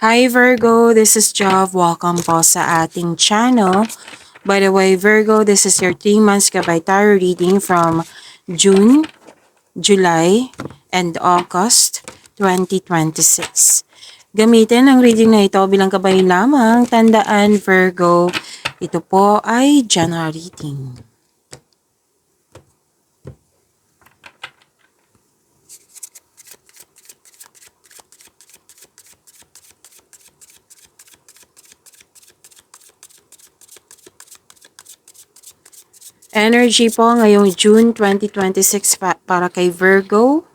Hi Virgo, this is Jov. Welcome po sa ating channel. By the way, Virgo, this is your 3 months Gabay Tarot reading from June, July, and August 2026. Gamitin ang reading na ito bilang gabay lamang. Tandaan, Virgo, ito po ay general reading. Energy po ngayong June 2026 para kay Virgo.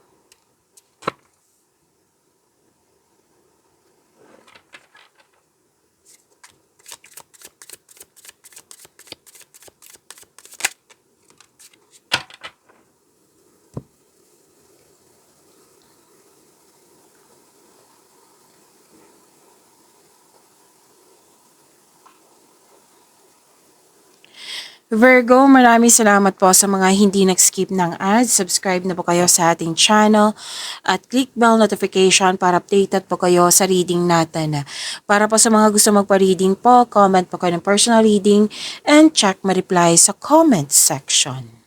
Virgo, maraming salamat po sa mga hindi nag-skip ng ads. Subscribe na po kayo sa ating channel at click bell notification para updated po kayo sa reading natin. Para po sa mga gusto magpa-reading po, comment po kayo ng personal reading and check ma-reply sa comment section.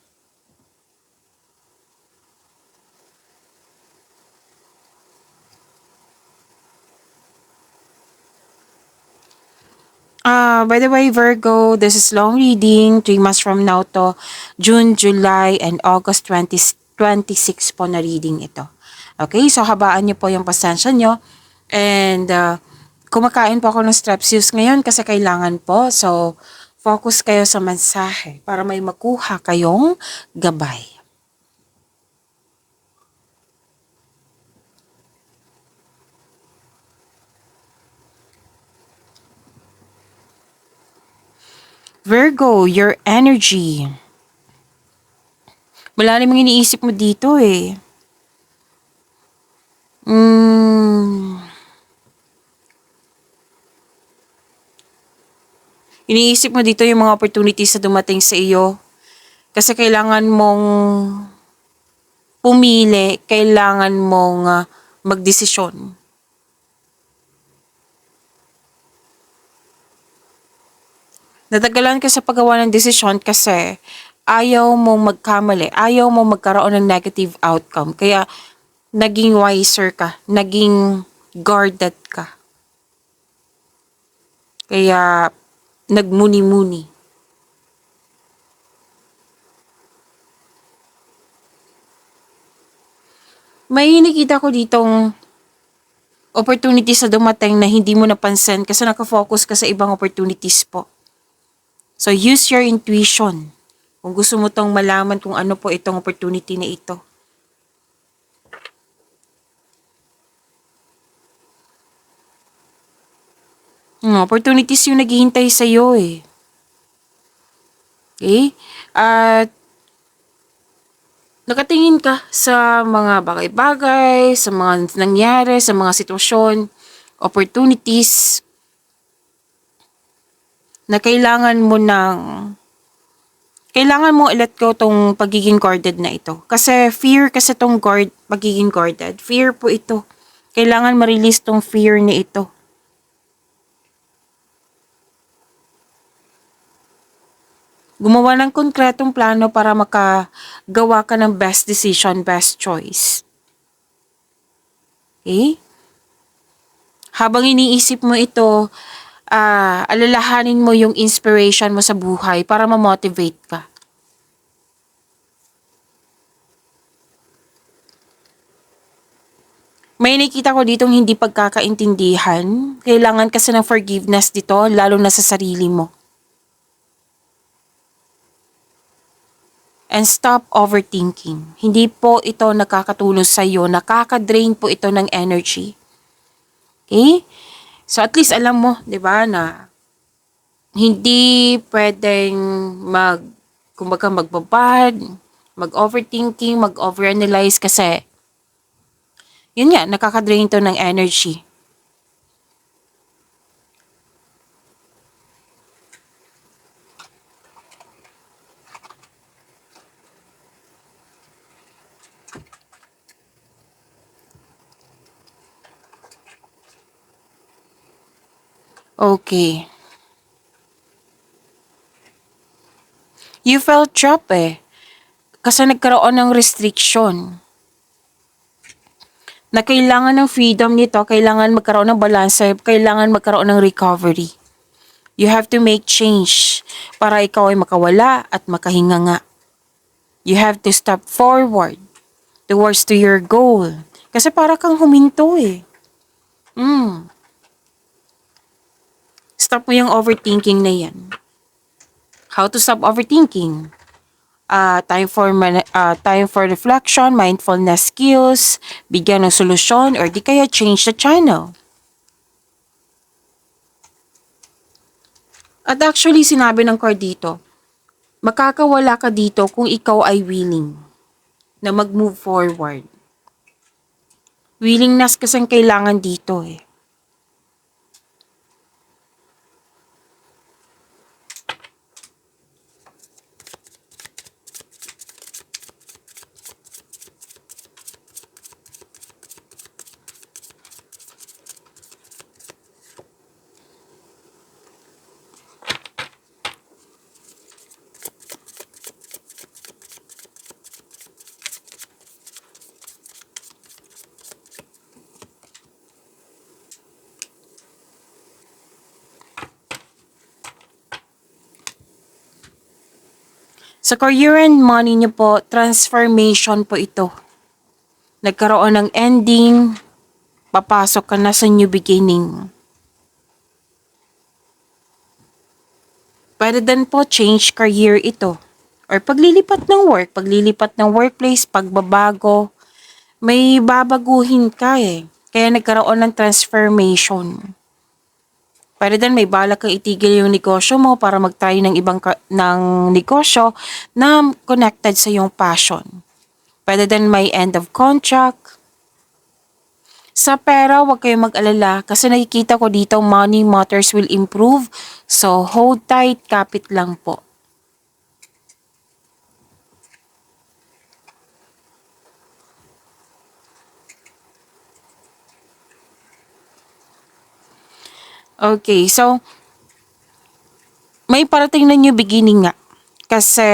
By the way, Virgo, this is long reading. 3 months from now to June, July, and August 2026 po na reading ito. Okay, so habaan niyo po yung pasensya niyo. And kumakain po ako ng Strepsils ngayon kasi kailangan po. So, focus kayo sa mensahe para may makuha kayong gabay. Virgo, your energy. Malalim ang iniisip mo dito eh. Iniisip mo dito yung mga opportunities na dumating sa iyo. Kasi kailangan mong pumili, kailangan mong magdesisyon. Natagalan ka sa paggawa ng desisyon kasi ayaw mong magkamali, ayaw mong magkaroon ng negative outcome. Kaya naging wiser ka, naging guarded ka. Kaya nagmuni-muni. May nakita ko ditong opportunities na dumating na hindi mo napansin kasi nakafocus ka sa ibang opportunities po. So use your intuition. Kung gusto mo tong malaman kung ano po itong opportunity na ito. Opportunities yung naghihintay sa iyo eh. Okay? At nakatingin ka sa mga bagay-bagay, sa mga nangyari, sa mga sitwasyon, opportunities na kailangan mo i-let go tong pagiging guarded na ito. Kasi fear kasi tong pagiging guarded. Fear po ito. Kailangan ma-release tong fear na ito. Gumawa ng konkretong plano para makagawa ka ng best decision, best choice. Okay? Habang iniisip mo ito, alalahanin mo yung inspiration mo sa buhay para ma-motivate ka. May nakita ko ditong hindi pagkakaintindihan. Kailangan kasi ng forgiveness dito, lalo na sa sarili mo. And stop overthinking. Hindi po ito nakakatulong sa iyo, nakaka-drain po ito ng energy. Okay? So at least alam mo, 'di ba, na hindi pwedeng kumbaga magbabad, mag-overthinking, mag-overanalyze kasi yun nga, nakaka-drain to ng energy. Okay. You felt trapped eh. Kasi nagkaroon ng restriction. Na kailangan ng freedom nito, kailangan magkaroon ng balance, kailangan magkaroon ng recovery. You have to make change para ikaw ay makawala at makahinga nga. You have to step forward towards to your goal. Kasi para kang huminto eh. Stop mo yung overthinking na yan. How to stop overthinking? Time for reflection, mindfulness skills, bigyan ng solusyon, or di kaya change the channel. At actually, sinabi ng card dito, makakawala ka dito kung ikaw ay willing na mag-move forward. Willingness kasing kailangan dito eh. Sa career and money niyo po, transformation po ito. Nagkaroon ng ending, papasok ka na sa new beginning. Pwede din po change career ito. Or paglilipat ng workplace, pagbabago, may babaguhin ka eh. Kaya nagkaroon ng transformation. Pwede din may balak kang itigil yung negosyo mo para mag-try ng ng negosyo na connected sa iyong passion. Pwede din may end of contract. Sa pera, huwag kayong mag-alala kasi nakikita ko dito money matters will improve. So, hold tight, kapit lang po. Okay, so, may parating na new beginning nga. Kasi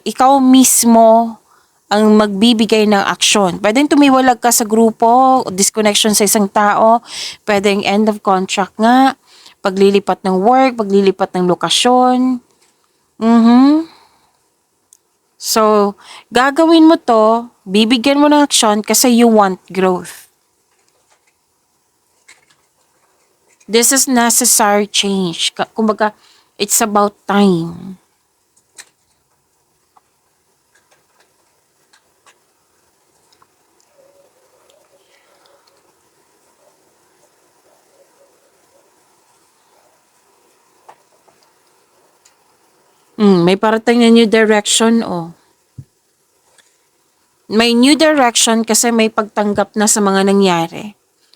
ikaw mismo ang magbibigay ng aksyon. Pwedeng tumiwalag ka sa grupo, disconnection sa isang tao, pwedeng end of contract nga, paglilipat ng work, paglilipat ng lokasyon. So, gagawin mo to, bibigyan mo ng aksyon kasi you want growth. This is necessary change. Kumbaga, it's about time. May parating na new direction, oh. May new direction kasi may pagtanggap na sa mga nangyari.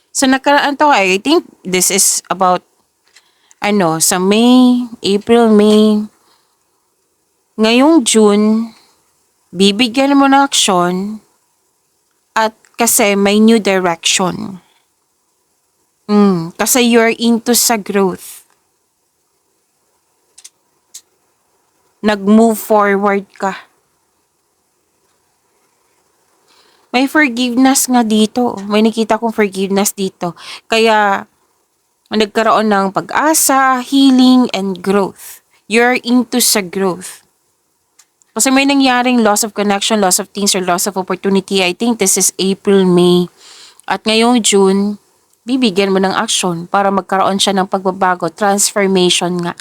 Sa nakaraan to, I think this is about, sa May, April, May. Ngayong June, bibigyan mo ng aksyon at kasi may new direction. Kasi you're into sa growth. Nag-move forward ka. May forgiveness nga dito. May nakita kong forgiveness dito. Kaya, nagkaroon ng pag-asa, healing, and growth. You're into sa growth. Kasi may nangyaring loss of connection, loss of things, or loss of opportunity. I think this is April, May. At ngayong June, bibigyan mo ng action para magkaroon siya ng pagbabago, transformation nga.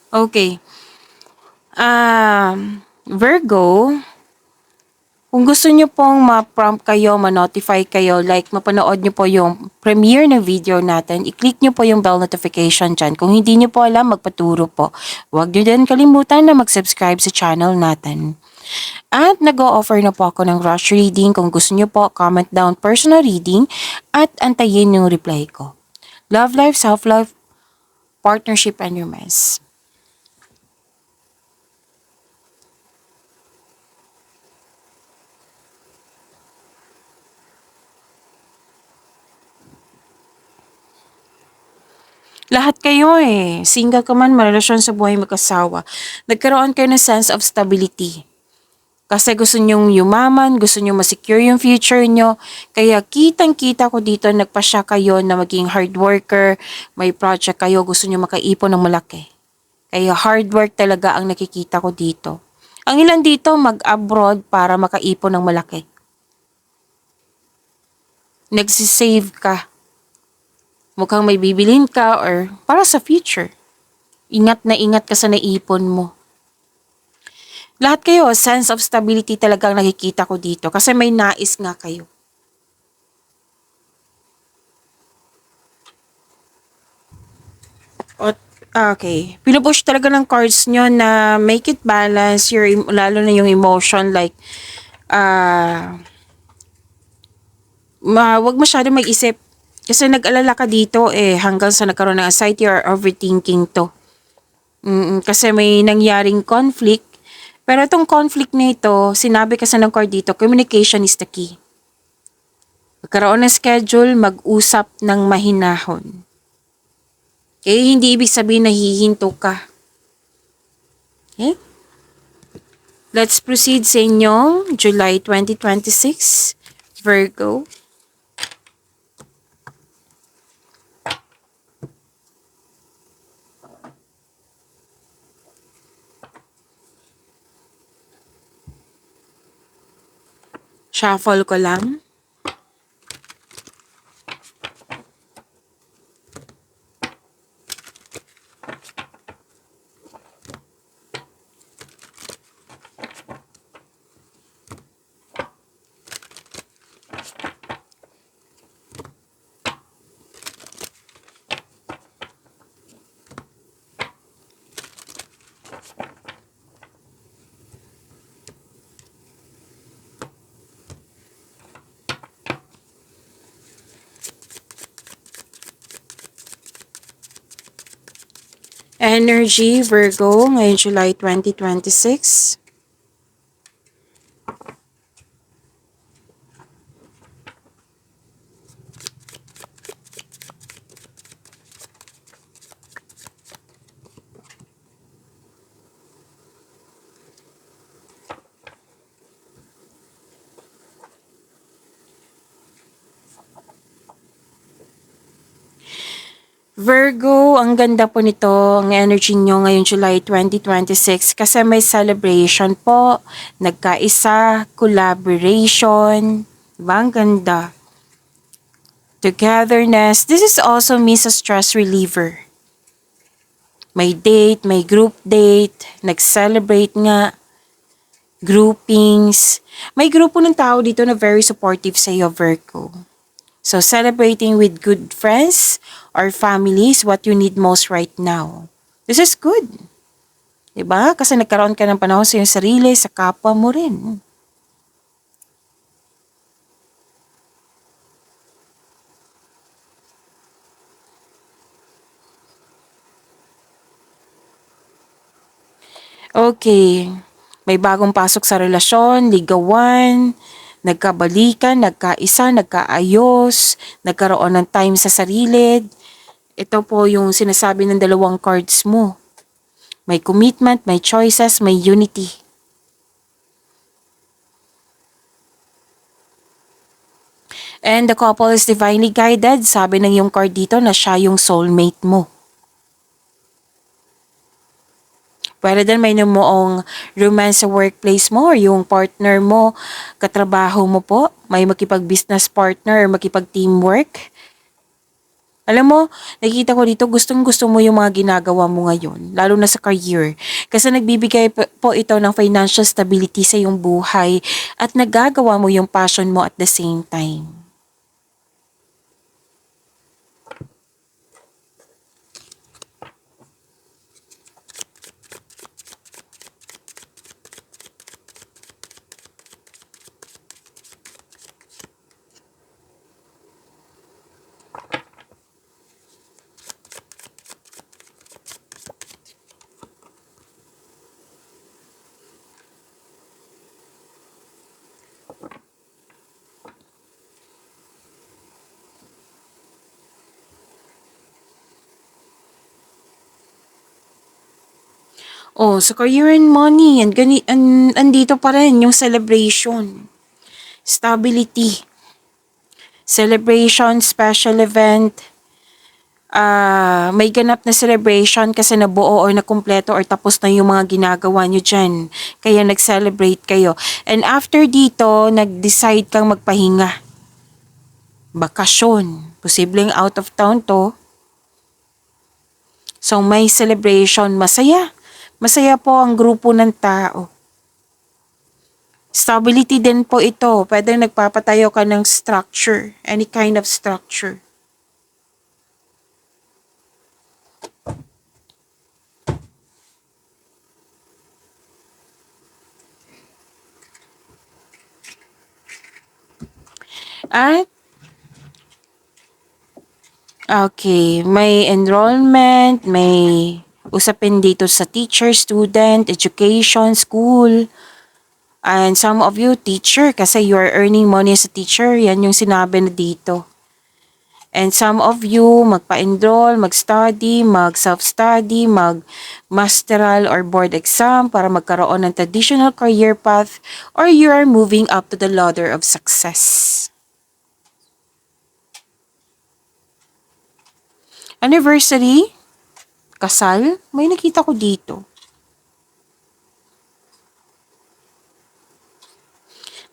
Okay. Virgo, kung gusto nyo pong ma-prompt kayo, ma-notify kayo, like mapanood nyo po yung premiere ng video natin, i-click nyo po yung bell notification dyan. Kung hindi nyo po alam, magpaturo po. Huwag nyo din kalimutan na mag-subscribe sa channel natin. At nag-o-offer na po ako ng rush reading. Kung gusto nyo po, comment down personal reading at antayin yung reply ko. Love life, self-love, partnership, and romance. Lahat kayo single ka man, marelasyon sa buhay mag-asawa. Nagkaroon kayo ng sense of stability. Kasi gusto nyong yumaman, gusto nyong masecure yung future nyo. Kaya kitang-kita ko dito, nagpasya kayo na maging hard worker, may project kayo, gusto nyo makaipon ng malaki. Kaya hard work talaga ang nakikita ko dito. Ang ilan dito mag-abroad para makaipon ng malaki. Nagsisave ka. Mukhang may bibilin ka or para sa future. Ingat na ingat ka sa naipon mo. Lahat kayo, sense of stability talagang nakikita ko dito kasi may nais nga kayo. O, okay. Pinupush talaga ng cards nyo na make it balance, lalo na yung emotion like, wag masyado mag-isip. Kasi nag-alala ka dito hanggang sa nagkaroon ng anxiety or overthinking to. Kasi may nangyaring conflict. Pero itong conflict na ito, sinabi kasi ng card dito, communication is the key. Magkaroon ng schedule, mag-usap ng mahinahon. Okay? Hindi ibig sabihin na hihinto ka. Okay? Let's proceed sa inyong July 2026, Virgo. Shuffle ko lang. Energy, Virgo, ngayong July 2026. Virgo, ang ganda po nito, ang energy nyo ngayong July 2026 kasi may celebration po, nagkaisa, collaboration, diba? Ang ganda. Togetherness, this is also means a stress reliever. May date, may group date, nag-celebrate nga, groupings. May grupo ng tao dito na very supportive sa iyo, Virgo. So, celebrating with good friends or family is what you need most right now. This is good. Diba? Kasi nagkaroon ka ng panahon sa iyong sarili, sa kapwa mo rin. Okay. May bagong pasok sa relasyon, ligawan, nagkabalikan, nagkaisa, nagkaayos, nagkaroon ng time sa sarili. Ito po yung sinasabi ng dalawang cards mo. May commitment, may choices, may unity. And the couple is divinely guided. Sabi ng yung card dito na siya yung soulmate mo. Pwede din may noong romance sa workplace mo or yung partner mo, katrabaho mo po, may makipag-business partner or makipag-teamwork. Alam mo, nakikita ko dito, gustong-gusto mo yung mga ginagawa mo ngayon, lalo na sa career. Kasi nagbibigay po ito ng financial stability sa iyong buhay at nagagawa mo yung passion mo at the same time. Oh, sa career and money, andito pa rin yung celebration, stability, celebration, special event, may ganap na celebration kasi nabuo or nakumpleto or tapos na yung mga ginagawa nyo dyan. Kaya nag-celebrate kayo. And after dito, nag-decide kang magpahinga. Bakasyon. Posibleng out of town to. So may celebration. Masaya. Masaya po ang grupo ng tao. Stability din po ito. Pwede nagpapatayo ka ng structure. Any kind of structure. At okay, may enrollment, may usapin dito sa teacher, student, education, school. And some of you, teacher, kasi you are earning money as a teacher. Yan yung sinabi na dito. And some of you, magpa-enroll, mag-study, mag-self-study, mag-masteral or board exam para magkaroon ng traditional career path or you are moving up to the ladder of success. Anniversary, kasal, may nakita ko dito.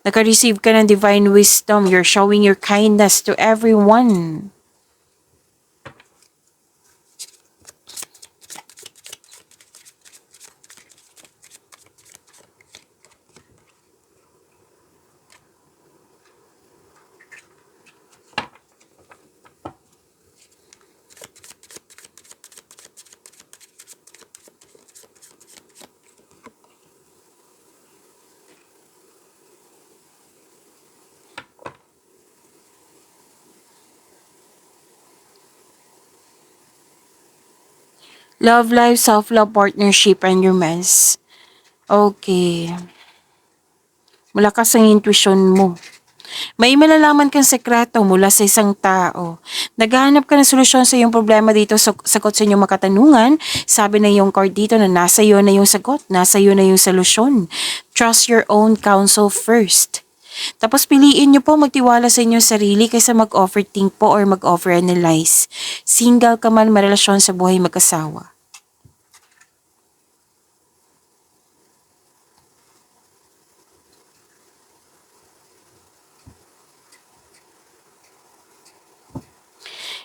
Naka-receive ka ng divine wisdom. You're showing your kindness to everyone. Love life, self-love, partnership, and romance. Okay. Malakas ang intuition mo. May malalaman kang sekreto mula sa isang tao. Naghahanap ka ng solusyon sa iyong problema dito, sagot sa inyong makatanungan. Sabi na yung card dito na nasa iyo na yung sagot, nasa iyo na yung solusyon. Trust your own counsel first. Tapos piliin nyo po magtiwala sa inyong sarili kaysa mag-overthink po or mag-overanalyze. Single ka man, marelasyon sa buhay mag-asawa.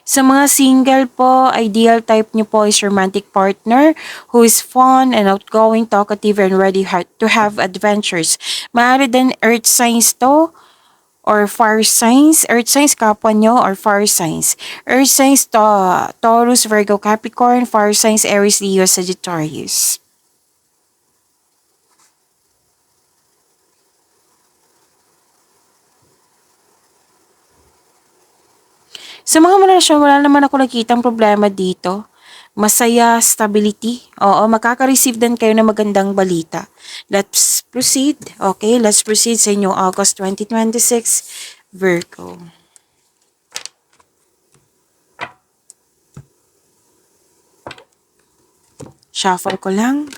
Sa mga single po, ideal type nyo po is romantic partner who is fun and outgoing, talkative, and ready to have adventures. Maaari din earth signs to or fire signs. Earth signs, kapwa nyo, or fire signs. Earth signs to Taurus, Virgo, Capricorn. Fire signs, Aries, Leo, Sagittarius. Sa mga relasyon, wala naman ako nakitang problema dito. Masaya, stability. Oo, makaka-receive din kayo ng magandang balita. Let's proceed. Okay, let's proceed sa inyong August 2026, Virgo. Shuffle ko lang.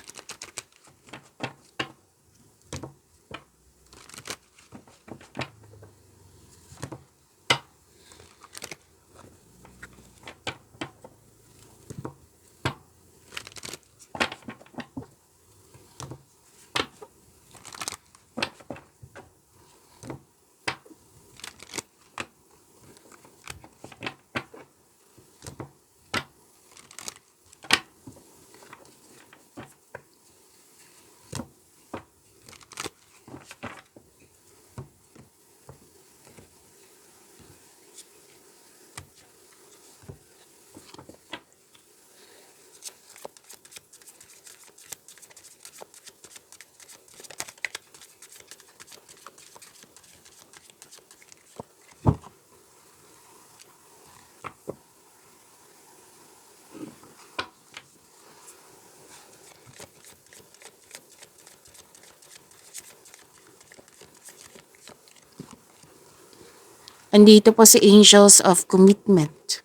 Andito po si Angels of Commitment.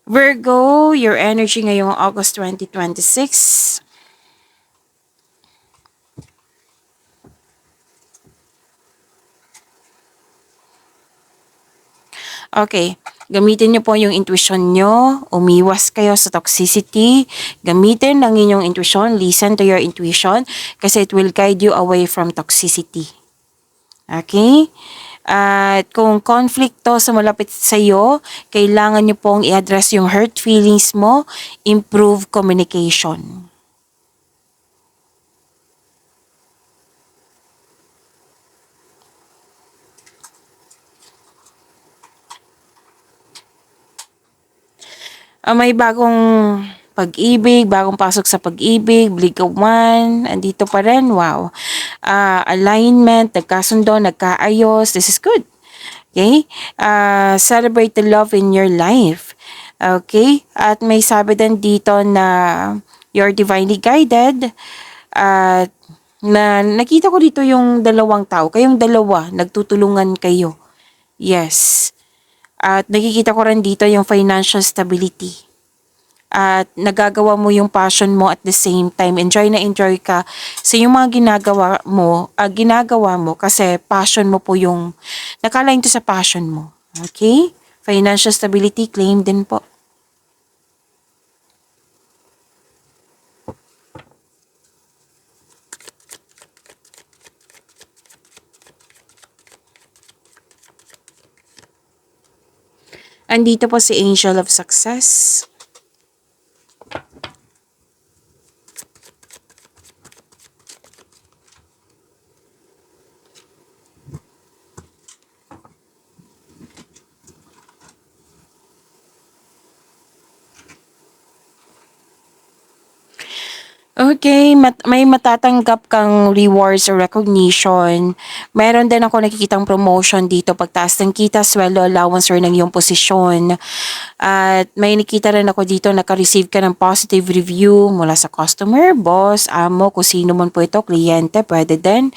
Virgo, your energy ngayong August 2026. Okay. Gamitin niyo po yung intuition niyo. Umiwas kayo sa toxicity. Gamitin ang inyong intuition. Listen to your intuition kasi it will guide you away from toxicity. Okay? At kung conflict to sa malapit sa iyo, kailangan niyo pong i-address yung hurt feelings mo, improve communication. May bagong pag-ibig, bagong pasok sa pag-ibig, bligawan, andito pa rin, wow. Alignment, nagkasundo, nagkaayos, this is good. Okay? Celebrate the love in your life. Okay? At may sabi din dito na you're divinely guided. At na nakita ko dito yung dalawang tao, kayong dalawa, nagtutulungan kayo. Yes. At nakikita ko rin dito yung financial stability. At nagagawa mo yung passion mo at the same time. Enjoy na enjoy ka sa yung mga ginagawa mo kasi passion mo po yung, nakaline to sa passion mo. Okay? Financial stability, claim din po. Andito po si Angel of Success. Okay, may matatanggap kang rewards or recognition. Meron din ako nakikitang promotion dito, pagtaas ng kita, sweldo, allowance, or ng iyong posisyon. At may nakita rin ako dito, naka-receive ka ng positive review mula sa customer, boss, amo, kung sino man po ito, kliyente, pwede din.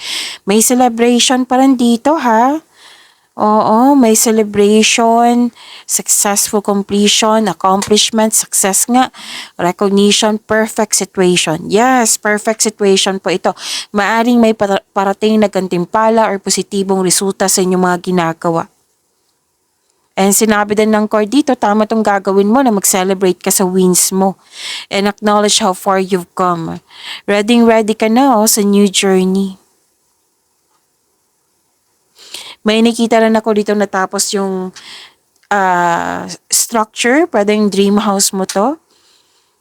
May celebration pa rin dito, ha? Oo, may celebration, successful completion, accomplishment, success nga, recognition, perfect situation. Yes, perfect situation po ito. Maaring may parating na gantimpala or positibong resulta sa inyong mga ginagawa. And sinabi din ng card dito, tama tong gagawin mo na mag-celebrate ka sa wins mo. And acknowledge how far you've come. Ready ka na sa new journey. May nakita rin ako dito natapos yung structure, pwedeng dream house mo to.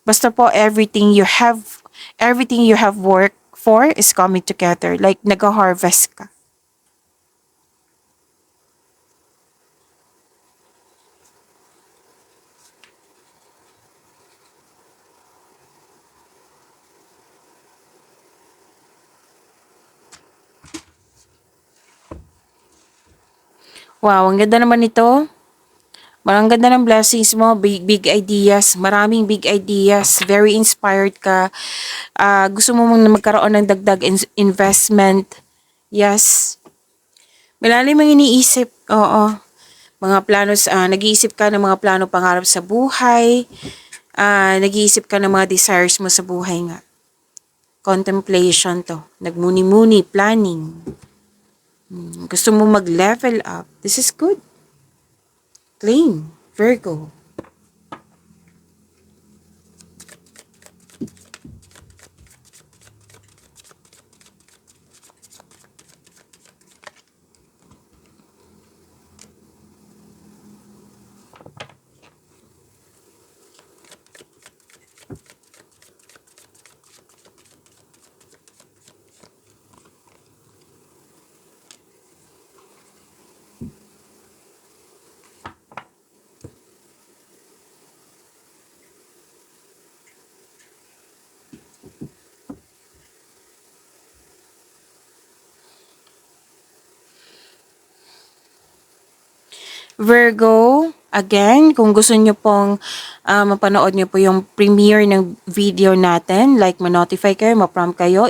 Basta po everything you have worked for is coming together. Like nag-harvest ka. Wow, ang ganda naman ito. Ang ganda ng blessings mo, big ideas, maraming big ideas, very inspired ka. Gusto mo mong magkaroon ng dagdag investment. Yes. Malalim ang iniisip. Oo. Mga planos, nag-iisip ka ng mga plano pangarap sa buhay. Nag-iisip ka ng mga desires mo sa buhay nga. Contemplation to. Nagmuni-muni, planning. Gusto mo mag-level up. This is good. Claim, Virgo. Virgo, Again, kung gusto nyo pong mapanood nyo po yung premiere ng video natin, like ma-notify kayo, ma-prompt kayo,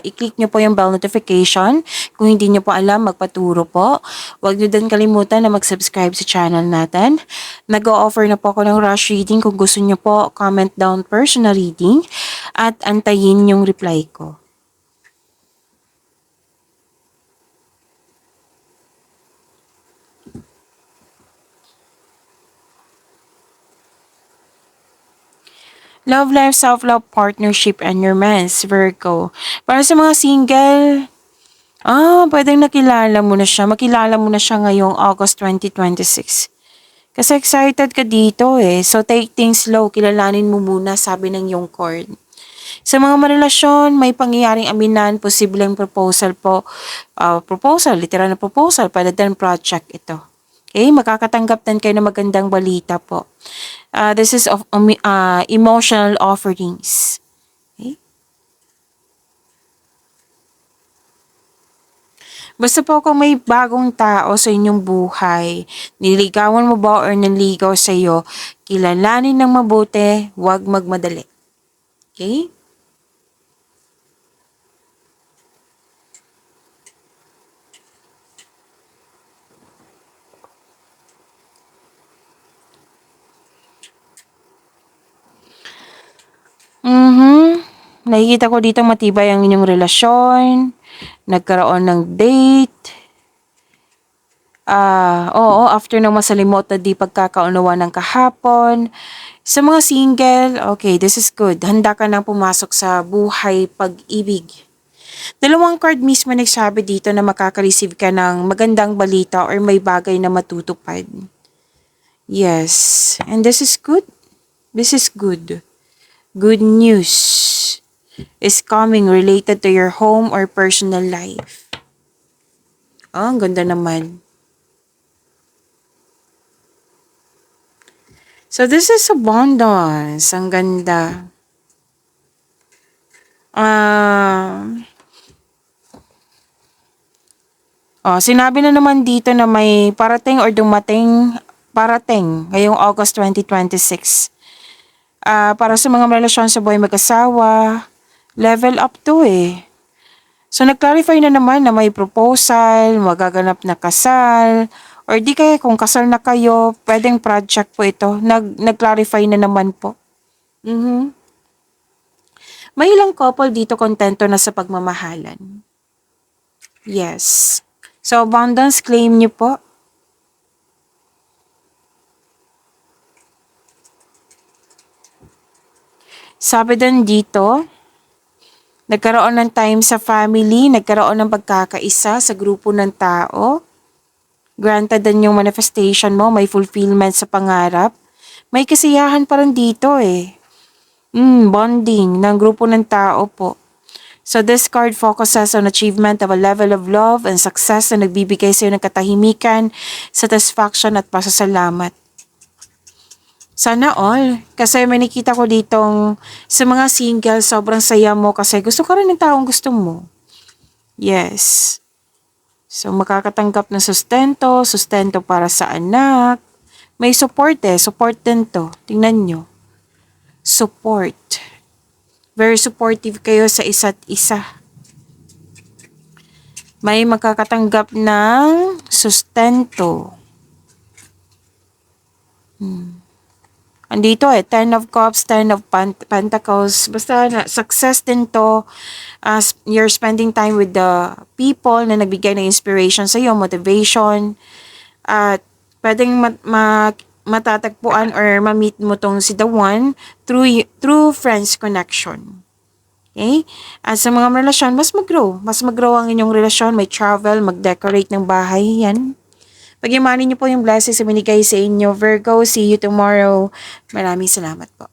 i-click nyo po yung bell notification. Kung hindi nyo po alam, magpaturo po. Huwag nyo din kalimutan na mag-subscribe sa channel natin. Nag-o-offer na po ako ng rush reading. Kung gusto nyo po, comment down personal reading at antayin yung reply ko. Love life, self-love, partnership, and romance, Virgo. Para sa mga single, pwedeng nakilala mo na siya. Makilala mo na siya ngayong August 2026. Kasi excited ka dito eh. So take things slow. Kilalanin mo muna, sabi ng yung cord. Sa mga marelasyon, may pangyayaring aminan, posibleng proposal po. Proposal, literal na proposal, pwede din project ito. Okay, makakatanggap din kayo ng magandang balita po. This is of emotional offerings. Okay? Basta po kung may bagong tao sa inyong buhay, niligawan mo ba or nanligaw sa iyo, kilalanin ng mabuti, huwag magmadali. Okay? Nakikita ko dito matibay ang inyong relasyon, nagkaroon ng date. Oo, after ng masalimot na di pagkakaunawa ng kahapon. Sa mga single, okay, this is good. Handa ka nang pumasok sa buhay pag-ibig. Dalawang card mismo nagsabi dito na makaka-receive ka ng magandang balita or may bagay na matutupad. Yes, and this is good. This is good. Good news is coming related to your home or personal life. Ang ganda naman. So, this is abundance. Ang ganda. Sinabi na naman dito na may parating or parating ngayong August 2026. Para sa mga relasyon sa buhay mag-asawa, level up to eh. So, nag-clarify na naman na may proposal, magaganap na kasal, or di kaya kung kasal na kayo, pwedeng project po ito. Nag-clarify na naman po. May ilang couple dito kontento na sa pagmamahalan. Yes. So, abundance claim niyo po. Sabi din dito, nagkaroon ng time sa family, nagkaroon ng pagkakaisa sa grupo ng tao. Granted din yung manifestation mo, may fulfillment sa pangarap. May kasiyahan pa rin dito eh. Bonding ng grupo ng tao po. So this card focuses on achievement of a level of love and success na nagbibigay sa iyo ng katahimikan, satisfaction at pasasalamat. Sana all. Kasi may nakita ko ditong sa mga single, sobrang saya mo kasi gusto ka rin ng taong gusto mo. Yes. So makakatanggap ng sustento para sa anak. May support eh. Support din to. Tingnan nyo. Support. Very supportive kayo sa isa't isa. May makakatanggap ng sustento. Andito eh, 10 of Cups, 10 of Pentacles. Basta success din to as you're spending time with the people na nagbigay ng inspiration sa iyo, motivation. At pwedeng matatagpuan or ma-meet mo tong si the one through friends connection. Okay? At sa mga relasyon, mas mag-grow. Mas mag-grow ang inyong relasyon. May travel, mag-decorate ng bahay. Yan. Pagyamanin niyo po yung blessings na binigay sa inyo. Virgo, see you tomorrow. Maraming salamat po.